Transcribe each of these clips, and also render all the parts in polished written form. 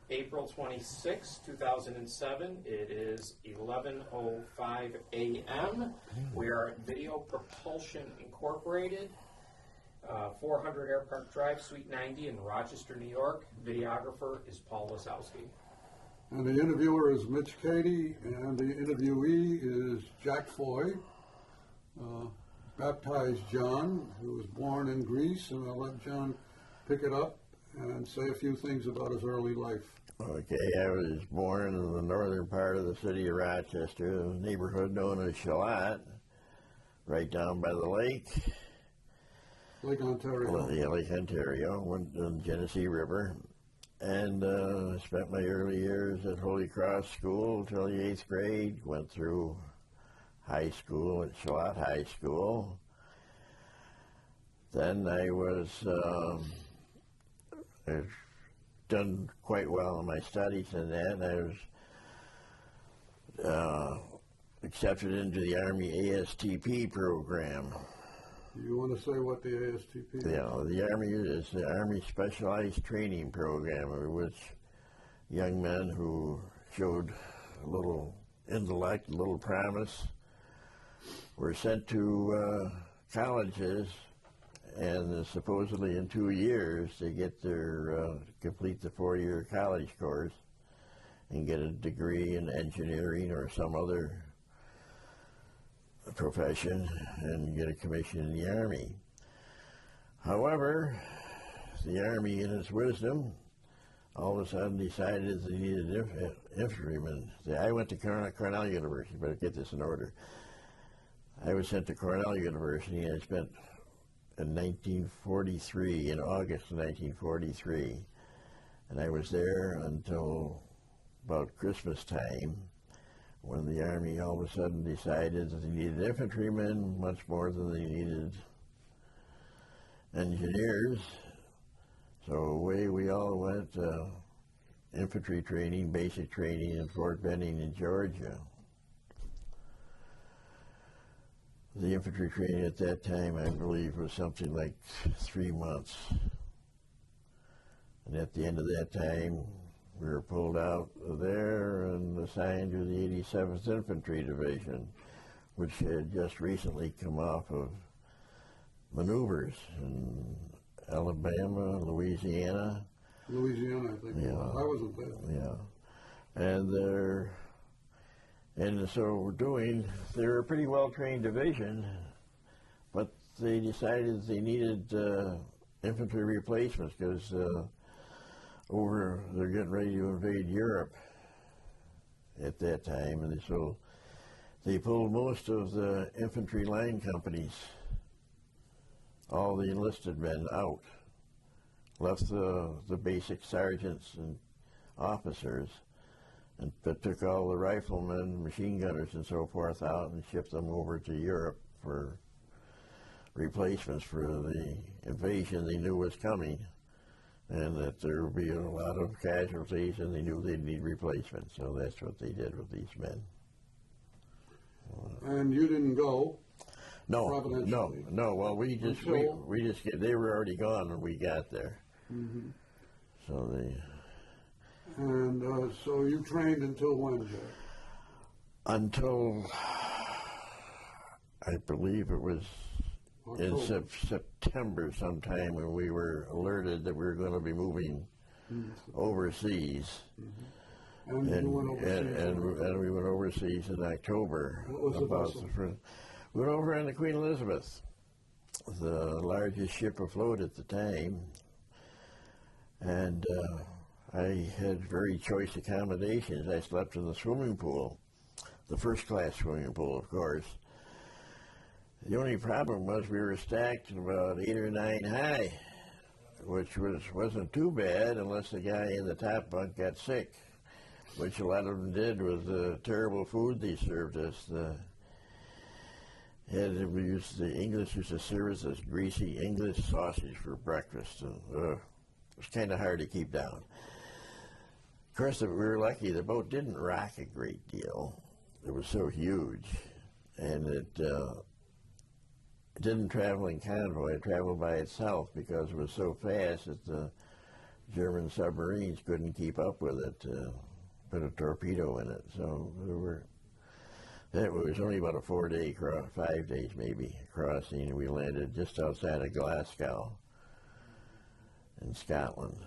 April 26, 2007. It is 11:05 a.m. We are at Video Propulsion Incorporated, 400 Air Park Drive, Suite 90 in Rochester, New York. Videographer is Paul Wasowski. And the interviewer is Mitch Cady, and the interviewee is Jack Foy, baptized John, who was born in Greece, and I'll let John pick it up and say a few things about his early life. Okay, I was born in the northern part of the city of Rochester, a neighborhood known as Shalat, right down by the lake. Lake Ontario. Well, yeah, Lake Ontario, went on the Genesee River. And spent my early years at Holy Cross School until the 8th grade, went through high school at Shalat High School. Then I was done quite well in my studies in that. I was accepted into the Army ASTP program. You want to say what the ASTP is? Yeah, the Army is the Army Specialized Training Program, in which young men who showed a little intellect, a little promise, were sent to colleges, and supposedly in 2 years they get their complete the 4-year college course and get a degree in engineering or some other profession and get a commission in the Army. However, the Army, in its wisdom, all of a sudden decided they needed infantrymen. I went to Cornell University, but get this in order. I was sent to Cornell University, and I spent in 1943, in August of 1943, and I was there until about Christmas time, when the Army all of a sudden decided that they needed infantrymen much more than they needed engineers. So away we all went, infantry training, basic training in Fort Benning in Georgia. The infantry training at that time, I believe, was something like 3 months. And at the end of that time, we were pulled out of there and assigned to the 87th Infantry Division, which had just recently come off of maneuvers in Alabama, Louisiana. Louisiana, I think. Yeah. I wasn't there. Yeah. And so they were a pretty well-trained division, but they decided they needed infantry replacements because they're getting ready to invade Europe at that time, and so they pulled most of the infantry line companies, all the enlisted men out, left the basic sergeants and officers, and took all the riflemen, machine gunners, and so forth out and shipped them over to Europe for replacements for the invasion they knew was coming, and that there would be a lot of casualties, and they knew they'd need replacements. So that's what they did with these men. And you didn't go? No. Well, we just they were already gone when we got there. Mm-hmm. So so you trained until when, Jack? Until I believe it was in September sometime, when we were alerted that we were going to be moving overseas. Mm-hmm. And we went overseas in October. What was the vessel? We went over on the Queen Elizabeth, the largest ship afloat at the time, and I had very choice accommodations. I slept in the swimming pool, the first-class swimming pool, of course. The only problem was we were stacked about 8 or 9 high, which wasn't too bad unless the guy in the top bunk got sick, which a lot of them did with the terrible food they served us. The English used to serve us this greasy English sausage for breakfast, and it was kind of hard to keep down. Of course, we were lucky. The boat didn't rock a great deal. It was so huge, and it didn't travel in convoy. It traveled by itself because it was so fast that the German submarines couldn't keep up with it, put a torpedo in it. So it was only about a 4-day, 5 days maybe, crossing. We landed just outside of Glasgow in Scotland.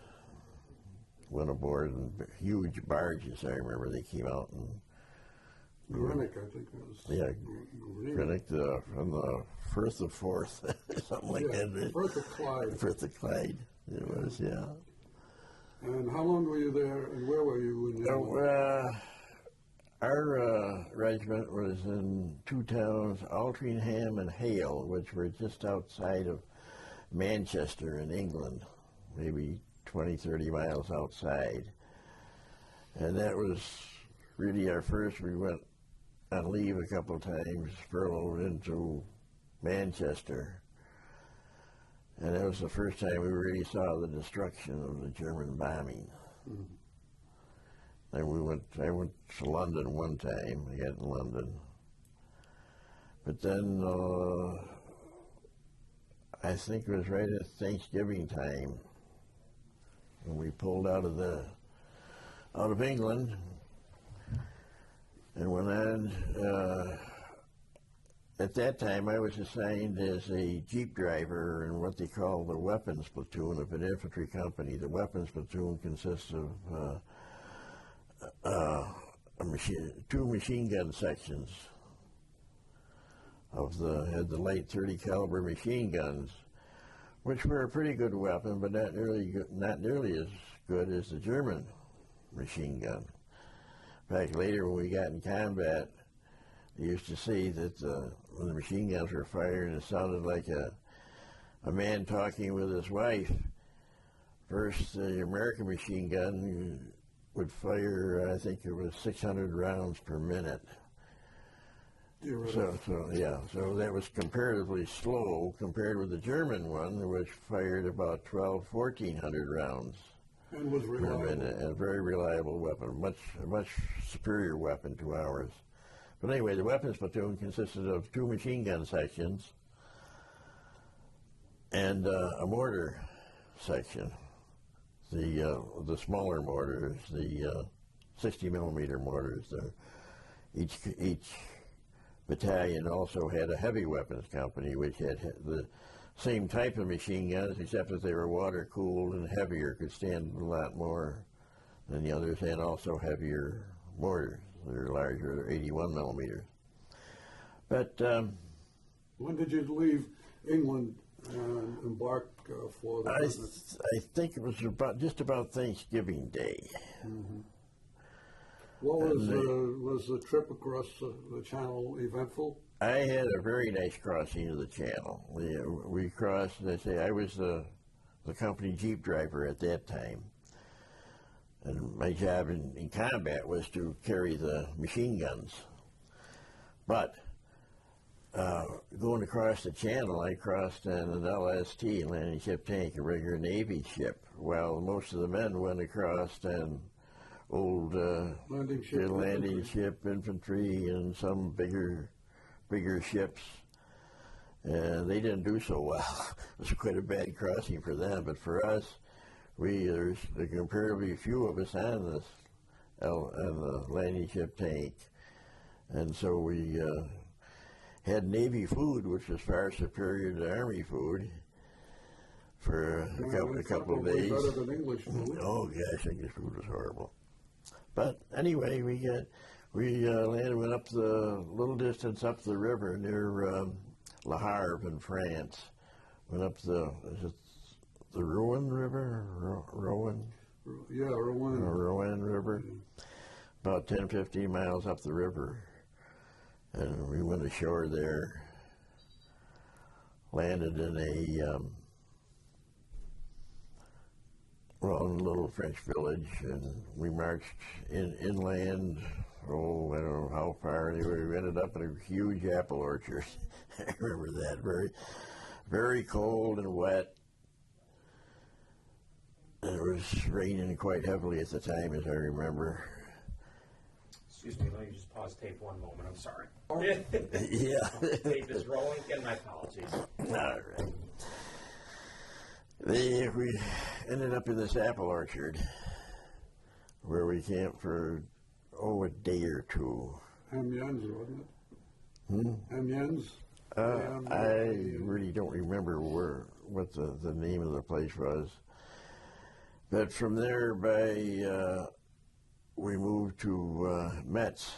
Went aboard in huge barges, I remember. They came out and... Greenock, I think it was. Yeah, Greenock, from the Firth of Forth, something like that. Firth of Clyde. Firth of Clyde, it was, yeah. And how long were you there, and where were you in the Our regiment was in two towns, Altrincham and Hale, which were just outside of Manchester in England, maybe 20, 30 miles outside. And that was really our first. We went on leave a couple of times, furloughed into Manchester. And that was the first time we really saw the destruction of the German bombing. And I went to London one time, I got in London. But then, I think it was right at Thanksgiving time, when we pulled out of England and went on. At that time, I was assigned as a jeep driver in what they call the weapons platoon of an infantry company. The weapons platoon consists of two machine gun sections had the light 30 caliber machine guns, which were a pretty good weapon, but not nearly as good as the German machine gun. In fact, later when we got in combat, they used to say that when the machine guns were fired, it sounded like a man talking with his wife. First, the American machine gun would fire, I think it was 600 rounds per minute. So that was comparatively slow compared with the German one, which fired about 1,400 rounds and was reliable. per minute. A very reliable weapon, a much superior weapon to ours. But anyway, the weapons platoon consisted of two machine gun sections and a mortar section. The smaller mortars, the 60 millimeter mortars. Each battalion also had a heavy weapons company, which had the same type of machine guns, except that they were water cooled and heavier, could stand a lot more than the others, and also heavier mortars. They're larger, they're 81 millimeters. But when did you leave England and embark for the business? I think it was just about Thanksgiving Day. Mm-hmm. What was the trip across the Channel eventful? I had a very nice crossing of the Channel. We crossed, I was the company jeep driver at that time. And my job in combat was to carry the machine guns. But going across the Channel, I crossed in an LST, landing ship tank, a regular Navy ship, while most of the men went across in old landing ship infantry and some bigger ships. And they didn't do so well. It was quite a bad crossing for them, but for us, there's comparatively few of us on the landing ship tank, and so we had Navy food, which was far superior to Army food, for a couple of days. Better than English food. Oh gosh, English food was horrible. But anyway, we landed, went up the little distance up the river near Le Havre in France. Went up the Rouen River? Rouen? Yeah, Rouen. Rouen River. About 10, 15 miles up the river. And we went ashore there. Landed in a little French village, and we marched inland. I don't know how far. Anyway, we ended up in a huge apple orchard. I remember that. Very, very cold and wet. And it was raining quite heavily at the time, as I remember. Excuse me, let me just pause tape one moment. I'm sorry. Yeah. Tape is rolling, and my apologies. All right. We ended up in this apple orchard where we camped for, a day or two. Amiens, wasn't it? Amiens? I really don't remember what the name of the place was. But from there, we moved to Metz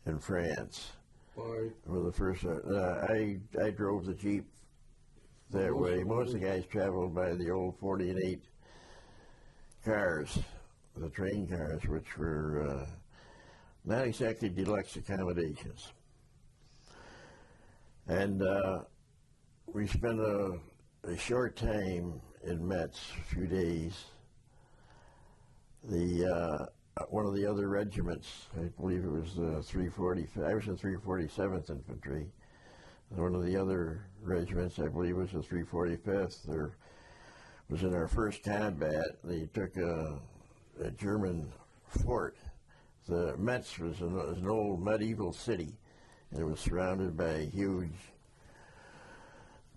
in France. Why? For the first, I drove the Jeep that way. Most of the guys traveled by the old 40 and 8 cars, the train cars, which were not exactly deluxe accommodations. And we spent a short time in Metz, a few days. One of the other regiments, I believe it was the 340. I was in 347th Infantry. One of the other regiments, I believe, was the 345th. There was in our first combat. They took a German fort. The Metz was an old medieval city, and it was surrounded by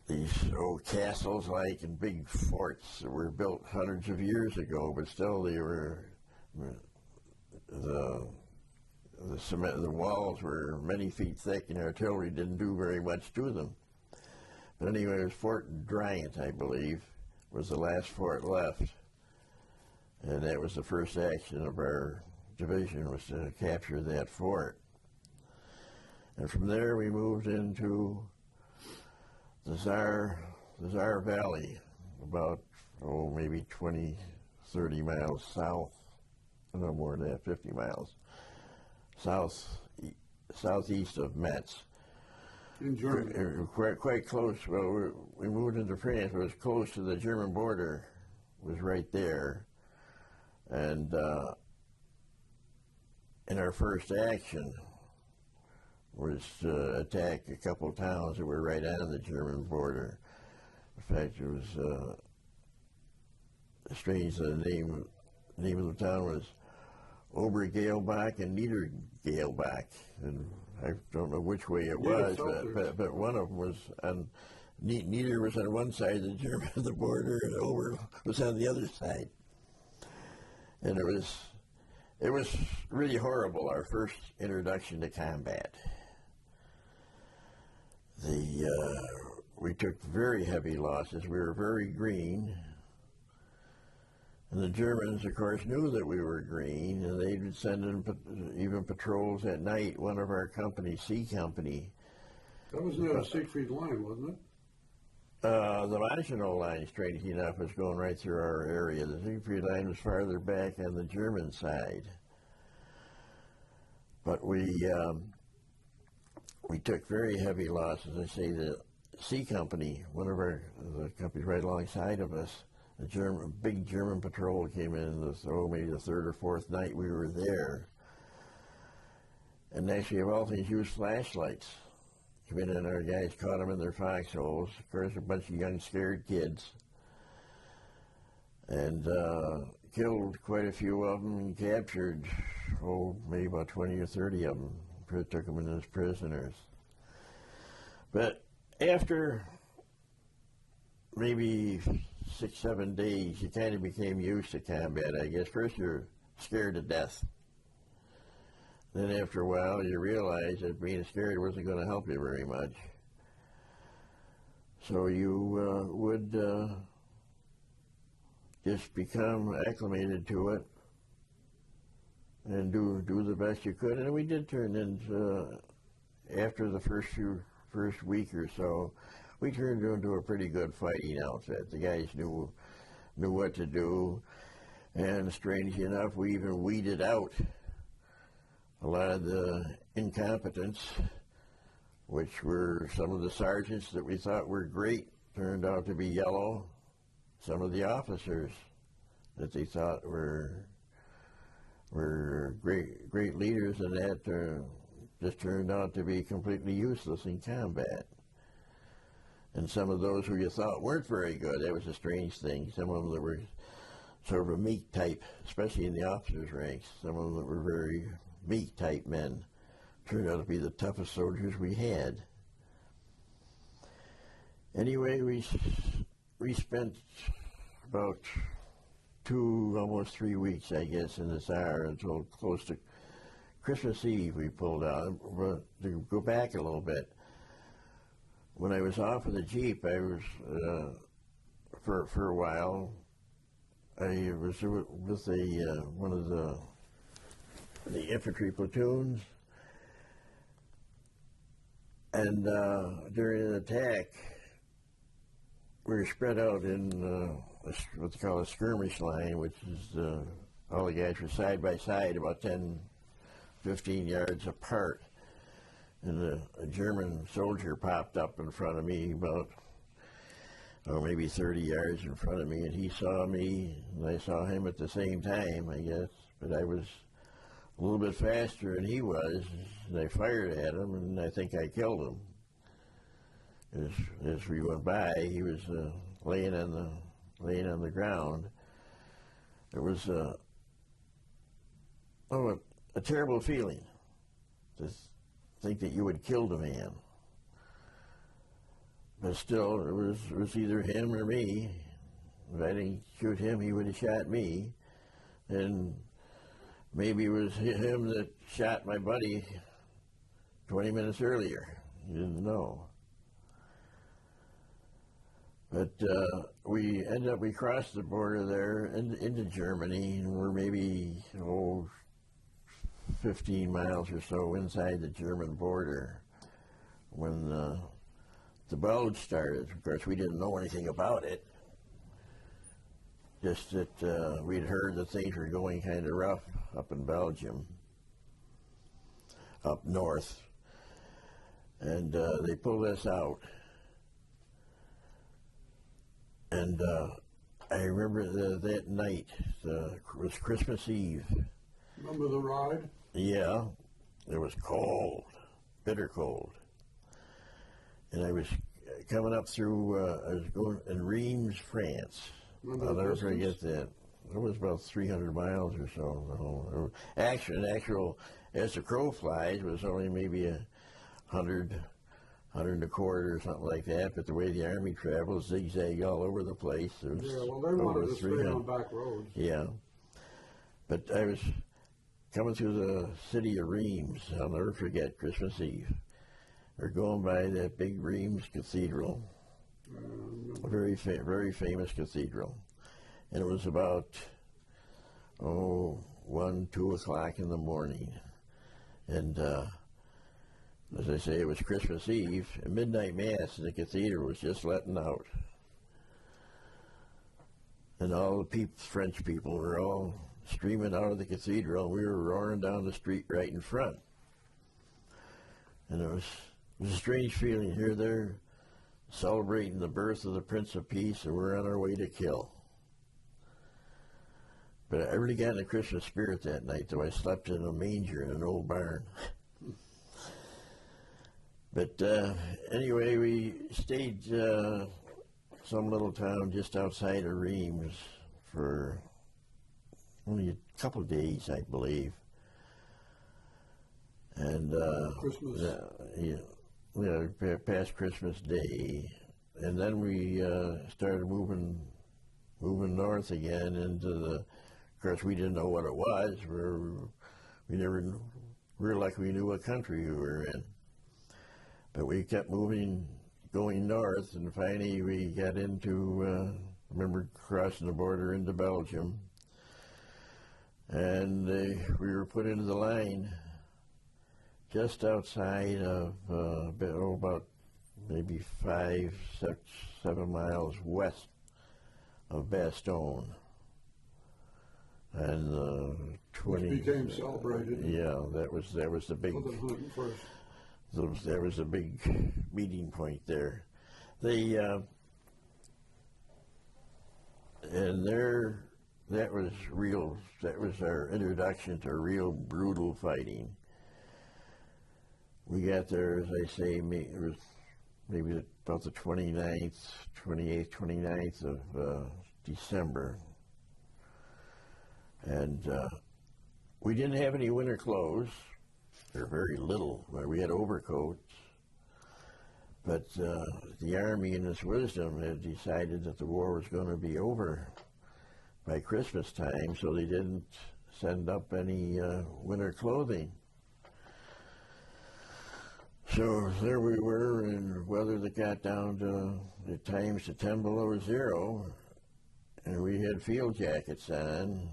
these old castles like and big forts that were built hundreds of years ago, but still they were the walls were many feet thick, and artillery didn't do very much to them. But anyway, it was Fort Dryant, I believe, was the last fort left, and that was the first action of our division, was to capture that fort. And from there we moved into the Czar Valley, about maybe 20, 30 miles south, no more than that, 50 miles southeast of Metz. In Germany. Quite close. Well, we moved into France. It was close to the German border. It was right there. And in our first action was to attack a couple towns that were right on the German border. In fact, it was strange. The name of the town was Obergeilbach and Niedergeilbach, and I don't know which way it was, but one of them was on. Nieder was on one side of the border, and Ober was on the other side, and it was really horrible. Our first introduction to combat. We took very heavy losses. We were very green. And the Germans, of course, knew that we were green, and they would send in even patrols at night. One of our companies, C Company. That was near the Siegfried line, wasn't it? The Maginot line, strangely enough, was going right through our area. The Siegfried line was farther back on the German side. But we took very heavy losses. I say the C Company, the companies right alongside of us, big German patrol came in maybe the third or fourth night we were there. And actually, of all things, used flashlights. Come in and our guys caught them in their foxholes. Of course, a bunch of young, scared kids. And killed quite a few of them and captured, maybe about 20 or 30 of them. Took them in as prisoners. But after maybe 6, 7 days, you kind of became used to combat, I guess. First, you're scared to death. Then after a while, you realize that being scared wasn't going to help you very much. So you would just become acclimated to it and do the best you could. And we did turn into, after the first week or so, we turned into a pretty good fighting outfit. The guys knew what to do, and strangely enough, we even weeded out a lot of the incompetents, which were some of the sergeants that we thought were great, turned out to be yellow. Some of the officers that they thought were great leaders, and that just turned out to be completely useless in combat. And some of those who you thought weren't very good, that was a strange thing. Some of them that were sort of a meek type, especially in the officers' ranks. Some of them that were very meek type men turned out to be the toughest soldiers we had. Anyway, we we spent about 2, almost 3 weeks, I guess, in the SAR until close to Christmas Eve. We pulled out. But to go back a little bit, when I was off of the Jeep, I was for a while. I was with one of the infantry platoons, and during an attack, we were spread out in what they call a skirmish line, which is all the guys were side by side, about 10, 15 yards apart. And a German soldier popped up in front of me about, maybe 30 yards in front of me, and he saw me, and I saw him at the same time, I guess, but I was a little bit faster than he was, and I fired at him, and I think I killed him. As we went by, he was laying on the ground. It was a terrible feeling to think that you had killed a man. But still, it was either him or me. If I didn't shoot him, he would have shot me. And maybe it was him that shot my buddy 20 minutes earlier. You didn't know. But we crossed the border there into Germany, and we're maybe 15 miles or so inside the German border when the bulge started. Of course, we didn't know anything about it, just that we'd heard that things were going kind of rough up in Belgium, up north, and they pulled us out. And I remember that night, it was Christmas Eve. Remember the ride? Yeah, it was cold, bitter cold. And I was coming up through, I was going in Reims, France. I'll never forget that. It was about 300 miles or so. Actual, as the crow flies, it was only maybe 100 and a quarter or something like that, but the way the Army travels, zigzag all over the place. Yeah, well, they wanted to stay on back roads. Yeah. But I was coming through the city of Reims. I'll never forget Christmas Eve. We're going by that big Reims Cathedral, a very famous cathedral. And it was about, 1, 2 o'clock in the morning. And as I say, it was Christmas Eve, and midnight mass in the cathedral was just letting out. And all the French people were all streaming out of the cathedral. We were roaring down the street right in front. And it was a strange feeling. Here they're celebrating the birth of the Prince of Peace, and we're on our way to kill. But I really got in the Christmas spirit that night, though I slept in a manger in an old barn. But anyway, we stayed some little town just outside of Reims for only a couple of days, I believe. And Christmas. Past Christmas Day, and then we started moving north again into the. Of course, we didn't know what it was. We were like we knew what country we were in. But we kept going north, and finally we got into, remember crossing the border into Belgium, and we were put into the line just outside of, about maybe 5, 6, 7 miles west of Bastogne. And 20 Which became celebrated. Yeah, that was the big. There was a big meeting point there. That was our introduction to real brutal fighting. We got there, as I say, it was maybe about the 28th, 29th of December. And we didn't have any winter clothes. They're very little. We had overcoats. But the Army, in its wisdom, had decided that the war was going to be over by Christmas time, so they didn't send up any winter clothing. So there we were in weather that got down to, at times, to 10 below zero, and we had field jackets on.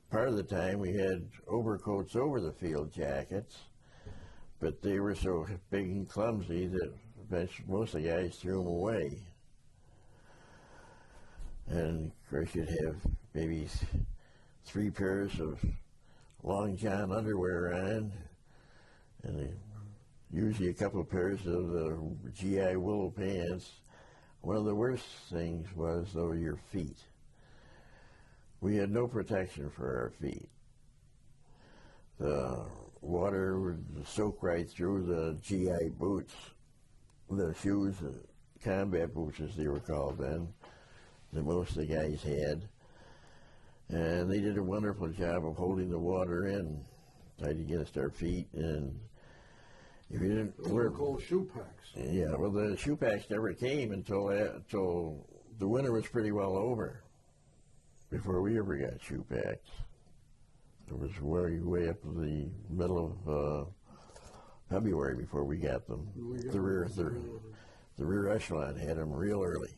Part of the time we had overcoats over the field jackets, but they were so big and clumsy that eventually most of the guys threw them away. And of course you'd have maybe 3 pairs of long john underwear on, and usually a couple of pairs of GI wool pants. One of the worst things was, though, your feet. We had no protection for our feet. The water would soak right through the GI boots, the shoes, combat boots as they were called then, that most of the guys had. And they did a wonderful job of holding the water in, tight against our feet. And if you didn't Those were called shoe packs. yeah, well, the shoe packs never came until the winter was pretty well over, before we ever got shoe packs. It was way up to the middle of February before we got them. The rear echelon had them real early,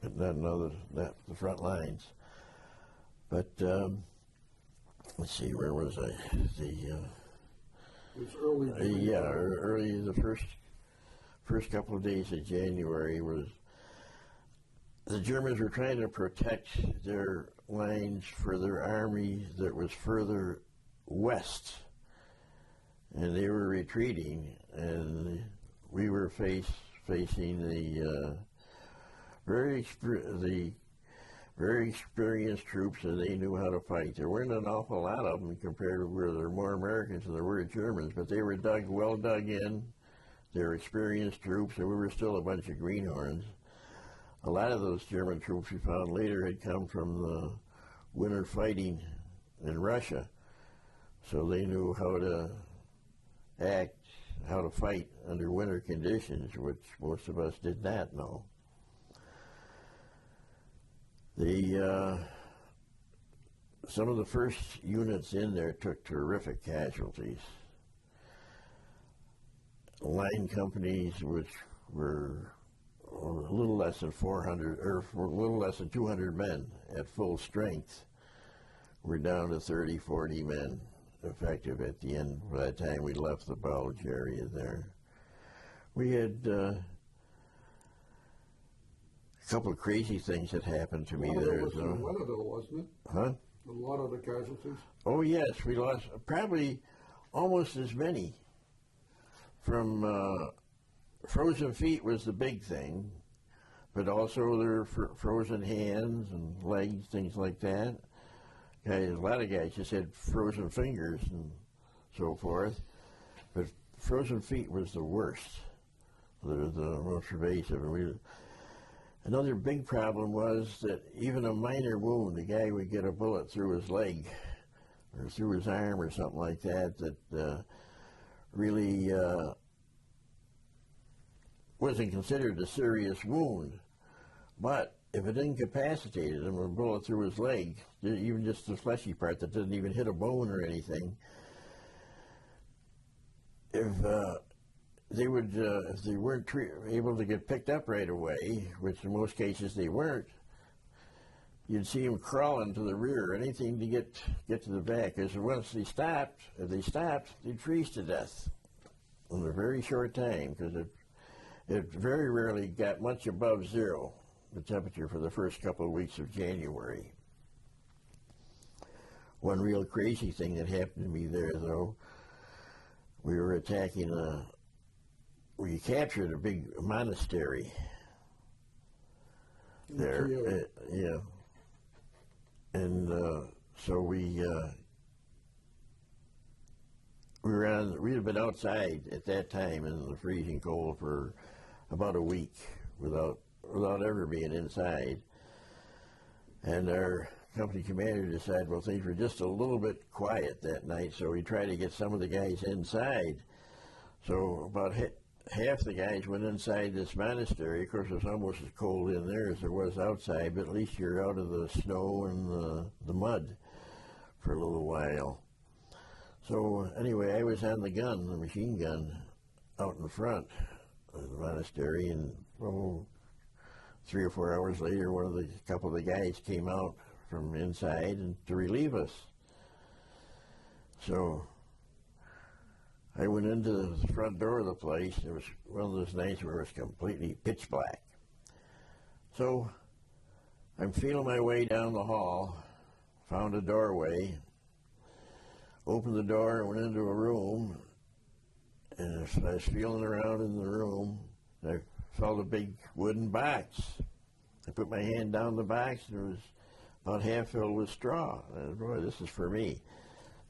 but not the front lines. But let's see, where was I? It was early. Early. The first couple of days of January was the Germans were trying to protect their lines for their army that was further west, and they were retreating, and we were facing the very experienced troops, and they knew how to fight. There weren't an awful lot of them compared to where there were more Americans than there were Germans, but they were well dug in. They were experienced troops, and we were still a bunch of greenhorns. A lot of those German troops we found later had come from the winter fighting in Russia, so they knew how to act, how to fight under winter conditions, which most of us did not know. Some of the first units in there took terrific casualties. Line companies, which were a little less than 400, or a little less than 200 men at full strength, were down to 30, 40 men effective at the end. By the time we left the Bulge area there, we had a couple of crazy things that happened to me there. Was in the weather, though, wasn't it? Huh? A lot of the casualties. Oh yes, we lost probably almost as many. From frozen feet was the big thing, but also there were frozen hands and legs, things like that. Guys, a lot of guys just had frozen fingers and so forth, but frozen feet was the worst, the most pervasive. And another big problem was that even a minor wound, the guy would get a bullet through his leg or through his arm or something like that, that really wasn't considered a serious wound. But if it incapacitated him, a bullet through his leg, even just the fleshy part that didn't even hit a bone or anything, if they weren't able to get picked up right away, which in most cases they weren't, you'd see them crawling to the rear, anything to get to the back. Because once they stopped, they'd freeze to death in a very short time, because it very rarely got much above zero, the temperature, for the first couple of weeks of January. One real crazy thing that happened to me there, though, we were attacking we captured a big monastery there. Yeah. And so we had been outside at that time in the freezing cold for about a week without ever being inside. And our company commander decided, well, things were just a little bit quiet that night, so we tried to get some of the guys inside. So about half the guys went inside this monastery. Of course, it was almost as cold in there as there was outside, but at least you're out of the snow and the mud for a little while. So anyway, I was on the gun, the machine gun, out in front of the monastery, and 3 or 4 hours later, a couple of the guys came out from inside and to relieve us. So I went into the front door of the place. It was one of those nights where it was completely pitch black. So I'm feeling my way down the hall, found a doorway, opened the door and went into a room, and as I was feeling around in the room, I felt a big wooden box. I put my hand down the box, and it was about half filled with straw. And boy, this is for me.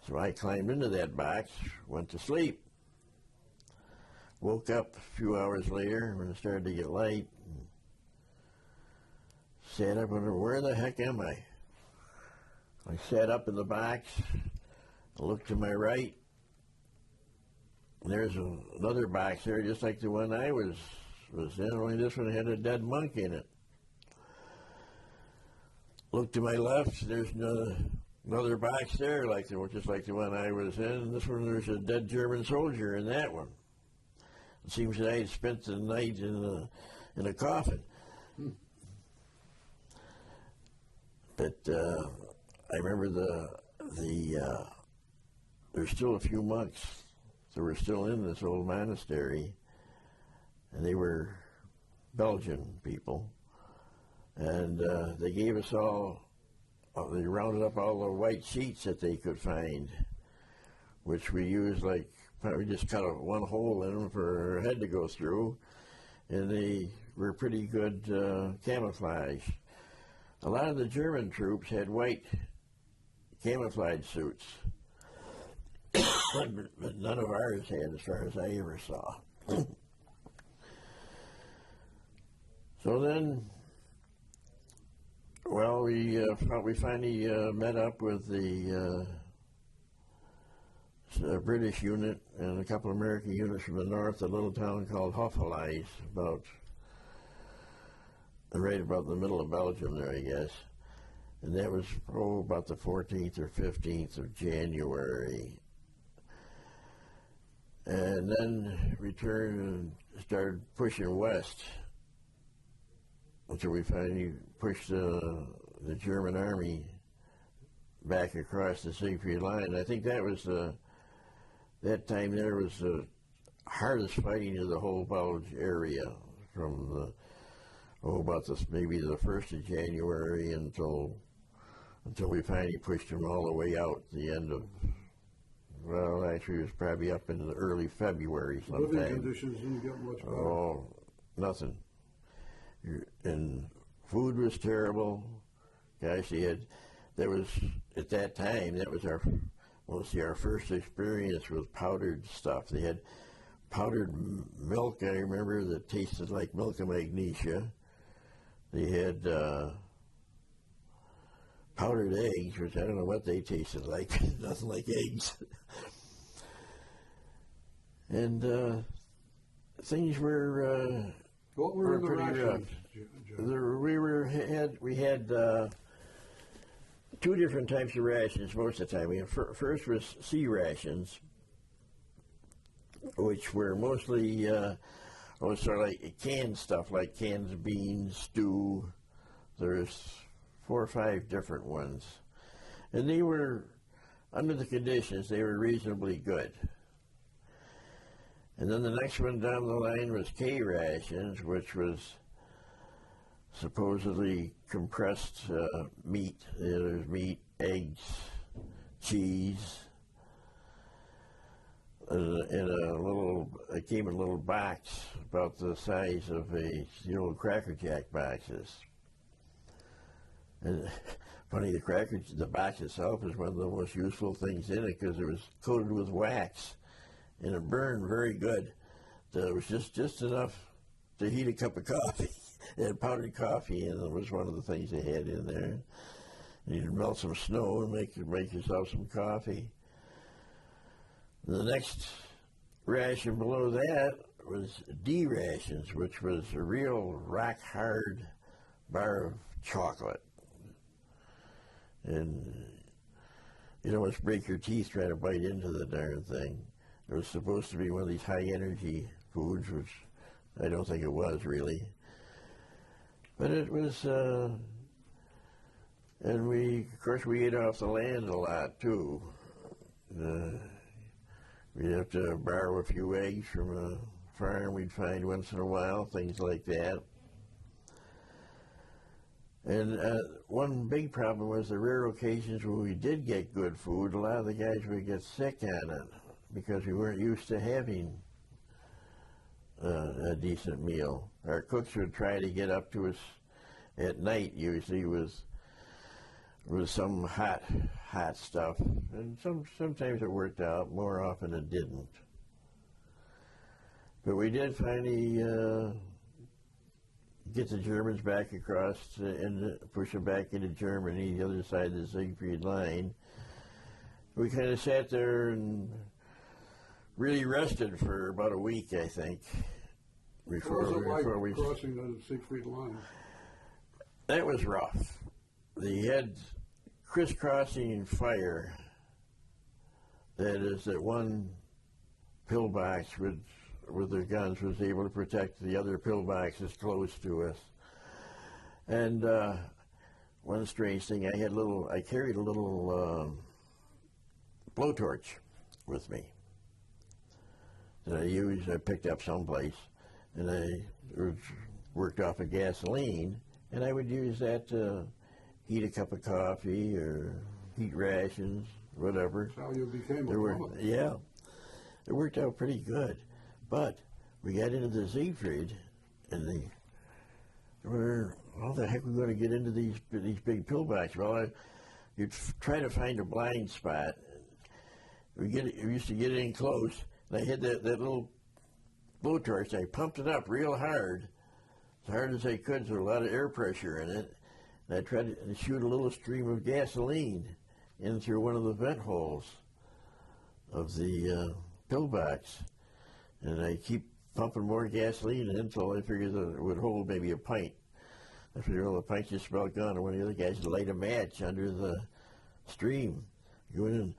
So I climbed into that box, went to sleep. Woke up a few hours later when it started to get light. Sat up and wondered, where the heck am I? I sat up in the box, looked to my right, and there's another box there just like the one I was in, only this one had a dead monk in it. Looked to my left, there's another box there, just like the one I was in. And this one, there's a dead German soldier in that one. It seems that I had spent the night in a coffin. But I remember there's still a few monks that were still in this old monastery, and they were Belgian people. And they gave us they rounded up all the white sheets that they could find, which we used we just cut one hole in them for our head to go through, and they were pretty good camouflage. A lot of the German troops had white camouflage suits, but none of ours had, as far as I ever saw. So then, we finally met up with the British unit and a couple of American units from the north, a little town called Hoffelijs, right about the middle of Belgium there, I guess. And that was about the 14th or 15th of January. And then we turned and started pushing west until we finally pushed the German army back across the Siegfried line. I think that time there was the hardest fighting of the whole Bulge area from maybe the 1st of January until we finally pushed them all the way out the end of, actually it was probably up into the early February sometime. Living conditions didn't get much better. Oh, nothing. And food was terrible. Gosh, at that time, that was our first experience with powdered stuff. They had powdered milk, I remember, that tasted like milk of magnesia. They had powdered eggs, which I don't know what they tasted like. Nothing like eggs. And things were what were the pretty rough. rations? We had 2 different types of rations most of the time. First was sea rations, which were mostly sort of like canned stuff, like cans of beans, stew. There's 4 or 5 different ones. And they were, under the conditions, they were reasonably good. And then the next one down the line was K rations, which was supposedly compressed meat. There's meat, eggs, cheese, it came in a little box about the size of the old Cracker Jack boxes. And funny, the box itself is one of the most useful things in it because it was coated with wax, and it burned very good. So it was just enough to heat a cup of coffee. They had powdered coffee, and it was one of the things they had in there. And you'd melt some snow and make yourself some coffee. The next ration below that was D rations, which was a real rock-hard bar of chocolate. And you almost break your teeth trying to bite into the darn thing. It was supposed to be one of these high-energy foods, which I don't think it was really. But it was, and of course, we ate off the land a lot too. We'd have to borrow a few eggs from a farm we'd find once in a while, things like that. And one big problem was the rare occasions when we did get good food, a lot of the guys would get sick on it because we weren't used to having a decent meal. Our cooks would try to get up to us at night, usually with some hot stuff, and sometimes it worked out. More often it didn't. But we did finally get the Germans back across and push them back into Germany, the other side of the Siegfried line. We kind of sat there and really rested for about a week, I think, before we crossing the Siegfried line. That was rough. They had crisscrossing fire. That is, that one pillbox with their guns was able to protect the other pillboxes close to us. And one strange thing, I carried a little blowtorch with me that I picked up someplace, and it was worked off of gasoline, and I would use that to heat a cup of coffee or heat rations, whatever. That's how you became a plumber. Yeah, it worked out pretty good. But we got into the Siegfried, and how the heck are we going to get into these big pillboxes? Well, you'd try to find a blind spot. We used to get in close, and I had that little blowtorch, and I pumped it up real hard as I could, so a lot of air pressure in it. And I tried to shoot a little stream of gasoline in through one of the vent holes of the pillbox. And I keep pumping more gasoline in until I figured that it would hold maybe a pint. I figured, well, the pint's just about gone, and one of the other guys would light a match under the stream. Go in.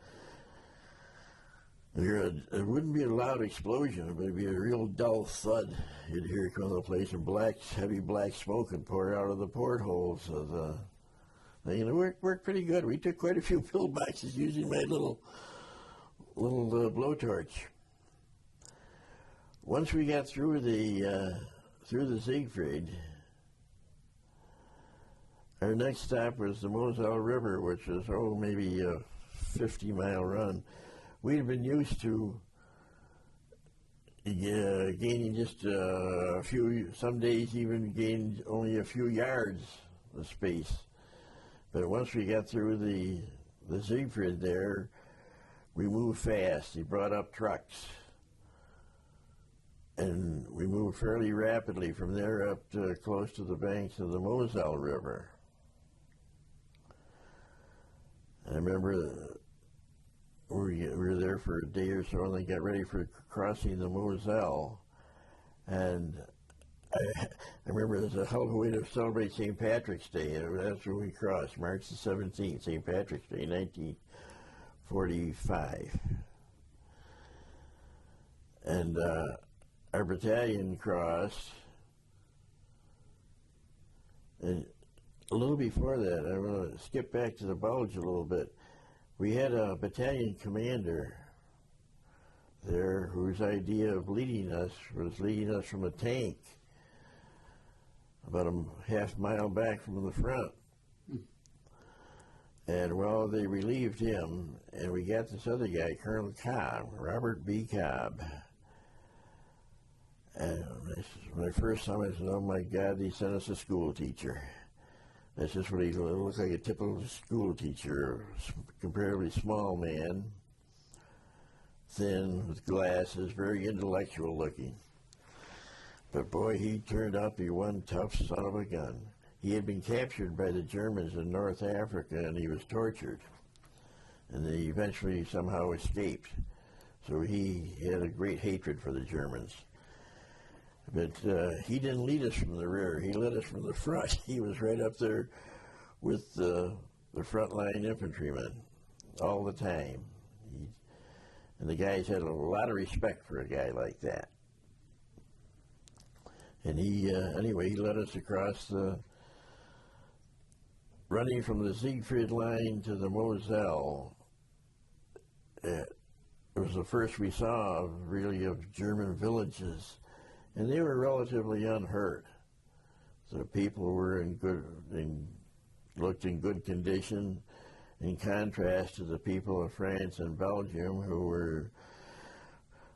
It wouldn't be a loud explosion, but it'd be a real dull thud. You'd hear it come to the place, and heavy black smoke would pour out of the portholes of the thing. And it worked pretty good. We took quite a few pillboxes using my little blowtorch. Once we got through the Siegfried, our next stop was the Moselle River, which was maybe a 50-mile run. We'd been used to gaining just a few, some days even gained only a few yards of space. But once we got through the Siegfried there, we moved fast. He brought up trucks. And we moved fairly rapidly from there up to close to the banks of the Moselle River. I remember we were there for a day or so, and they got ready for crossing the Moselle. And I remember there's a hell of a way to celebrate St. Patrick's Day. That's when we crossed, March the 17th, St. Patrick's Day, 1945. And our battalion crossed, and a little before that, I want to skip back to the Bulge a little bit. We had a battalion commander there whose idea of leading us was leading us from a tank about a half mile back from the front. And well, they relieved him, and we got this other guy, Colonel Cobb, Robert B. Cobb. And when I first saw him, I said, oh my God, he sent us a school teacher. That's just what he looked like, a typical school teacher, comparatively small man, thin, with glasses, very intellectual looking. But boy, he turned out to be one tough son of a gun. He had been captured by the Germans in North Africa, and he was tortured. And they eventually somehow escaped. So he had a great hatred for the Germans. But he didn't lead us from the rear. He led us from the front. He was right up there with the frontline infantrymen all the time. And the guys had a lot of respect for a guy like that. And anyway, he led us across running from the Siegfried line to the Moselle. It was the first we saw, really, of German villages. And they were relatively unhurt. The people were looked in good condition, in contrast to the people of France and Belgium, who were,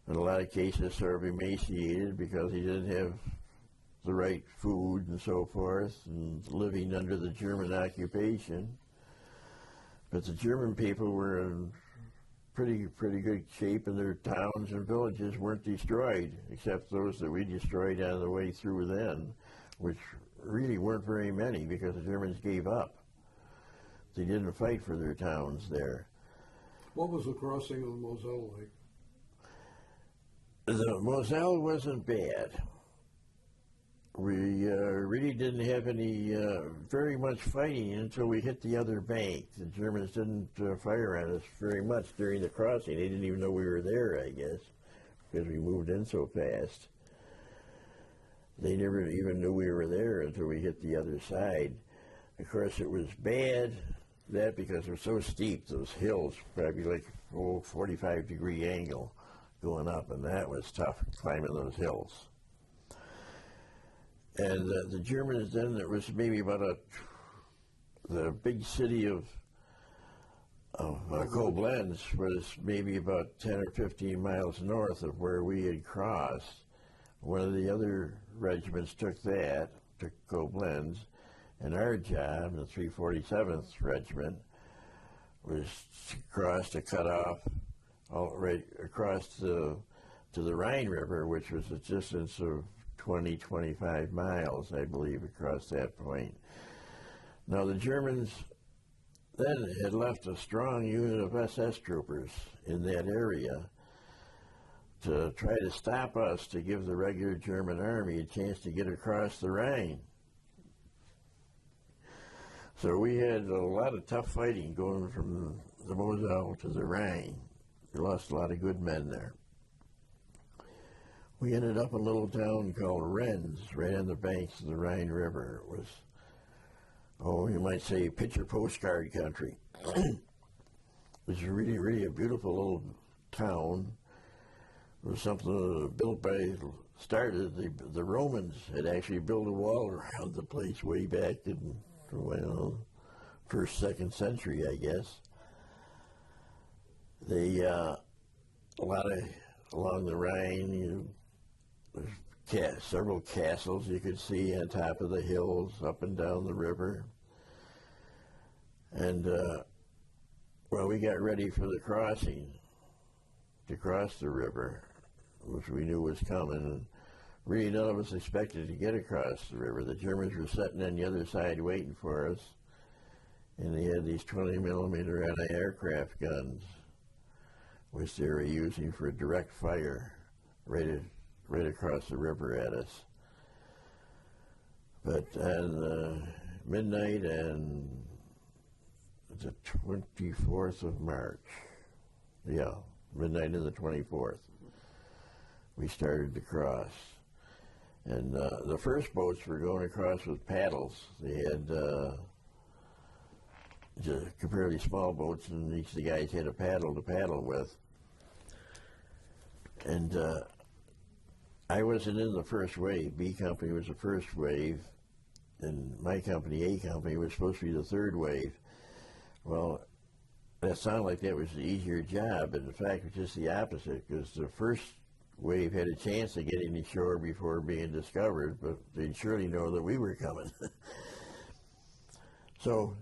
in a lot of cases, sort of emaciated because they didn't have the right food and so forth, and living under the German occupation. But the German people were in pretty good shape, and their towns and villages weren't destroyed, except those that we destroyed on the way through then, which really weren't very many because the Germans gave up. They didn't fight for their towns there. What was the crossing of the Moselle like? The Moselle wasn't bad. We really didn't have any very much fighting until we hit the other bank. The Germans didn't fire on us very much during the crossing. They didn't even know we were there, I guess, because we moved in so fast. They never even knew we were there until we hit the other side. Of course, it was bad, because they're so steep, those hills, probably like 45-degree angle going up, and that was tough, climbing those hills. And the Germans then, it was maybe about the big city of Koblenz was maybe about 10 or 15 miles north of where we had crossed. One of the other regiments took Koblenz, and our job, the 347th Regiment, was to cut off right across to the Rhine River, which was a distance of 25 miles, I believe, across that point. Now, the Germans then had left a strong unit of SS troopers in that area to try to stop us, to give the regular German army a chance to get across the Rhine. So we had a lot of tough fighting going from the Moselle to the Rhine. We lost a lot of good men there. We ended up in a little town called Rennes, right on the banks of the Rhine River. It was, you might say, picture postcard country. It was really a beautiful little town. It was something the Romans had actually built a wall around the place way back in, first, second century, I guess. Along the Rhine, there's several castles you could see on top of the hills, up and down the river. And, we got ready for the crossing, to cross the river, which we knew was coming. And really, none of us expected to get across the river. The Germans were sitting on the other side waiting for us, and they had these 20-millimeter anti-aircraft guns, which they were using for direct fire right across the river at us. But on midnight and the 24th of March, midnight of the 24th, we started to cross. And the first boats were going across with paddles. They had just comparatively small boats, and each of the guys had a paddle to paddle with. And I wasn't in the first wave. B Company was the first wave, and my company, A Company, was supposed to be the third wave. Well, that sounded like that was the easier job, but in fact, it was just the opposite, because the first wave had a chance of getting ashore before being discovered, but they'd surely know that we were coming. So,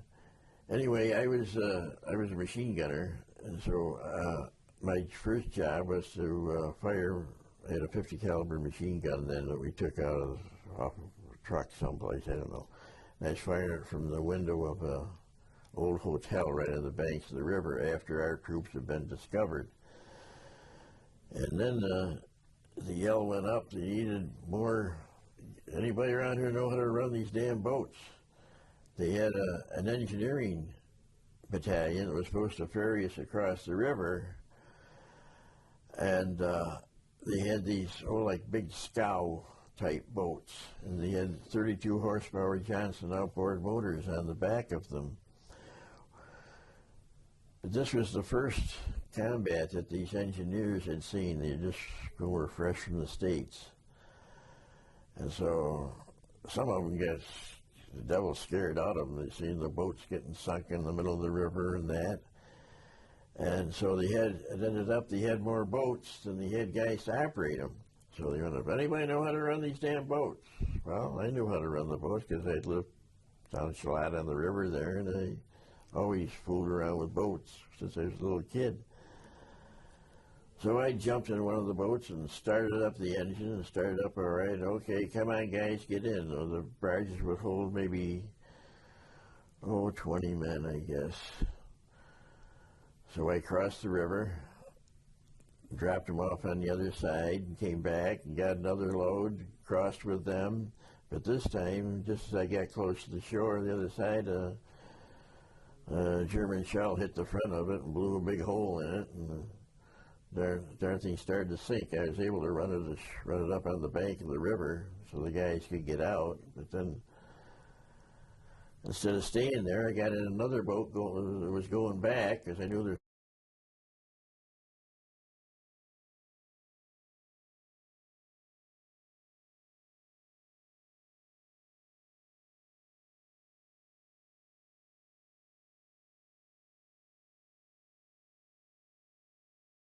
anyway, I was a machine gunner, and so my first job was to fire. I had a 50 caliber machine gun then that we took off of a truck someplace, I don't know. And I was firing it from the window of a old hotel right on the banks of the river after our troops had been discovered. And then the yell went up, they needed more. Anybody around here know how to run these damn boats? They had an engineering battalion that was supposed to ferry us across the river, and they had these, like big scow type boats, and they had 32 horsepower Johnson outboard motors on the back of them. But this was the first combat that these engineers had seen. They just were fresh from the States. And so some of them got the devil scared out of them. They seen the boats getting sunk in the middle of the river and that. And so it ended up they had more boats than they had guys to operate them. So they went, if anybody know how to run these damn boats? Well, I knew how to run the boats because I'd lived down Shalat on the river there, and I always fooled around with boats since I was a little kid. So I jumped in one of the boats and started up the engine and started up all right. Okay, come on, guys, get in. The barges would hold maybe, 20 men, I guess. So I crossed the river, dropped them off on the other side, and came back and got another load, crossed with them. But this time, just as I got close to the shore on the other side, a German shell hit the front of it and blew a big hole in it, and the darn thing started to sink. I was able to run it up on the bank of the river so the guys could get out. But then, instead of staying there, I got in another boat that was going back because I knew there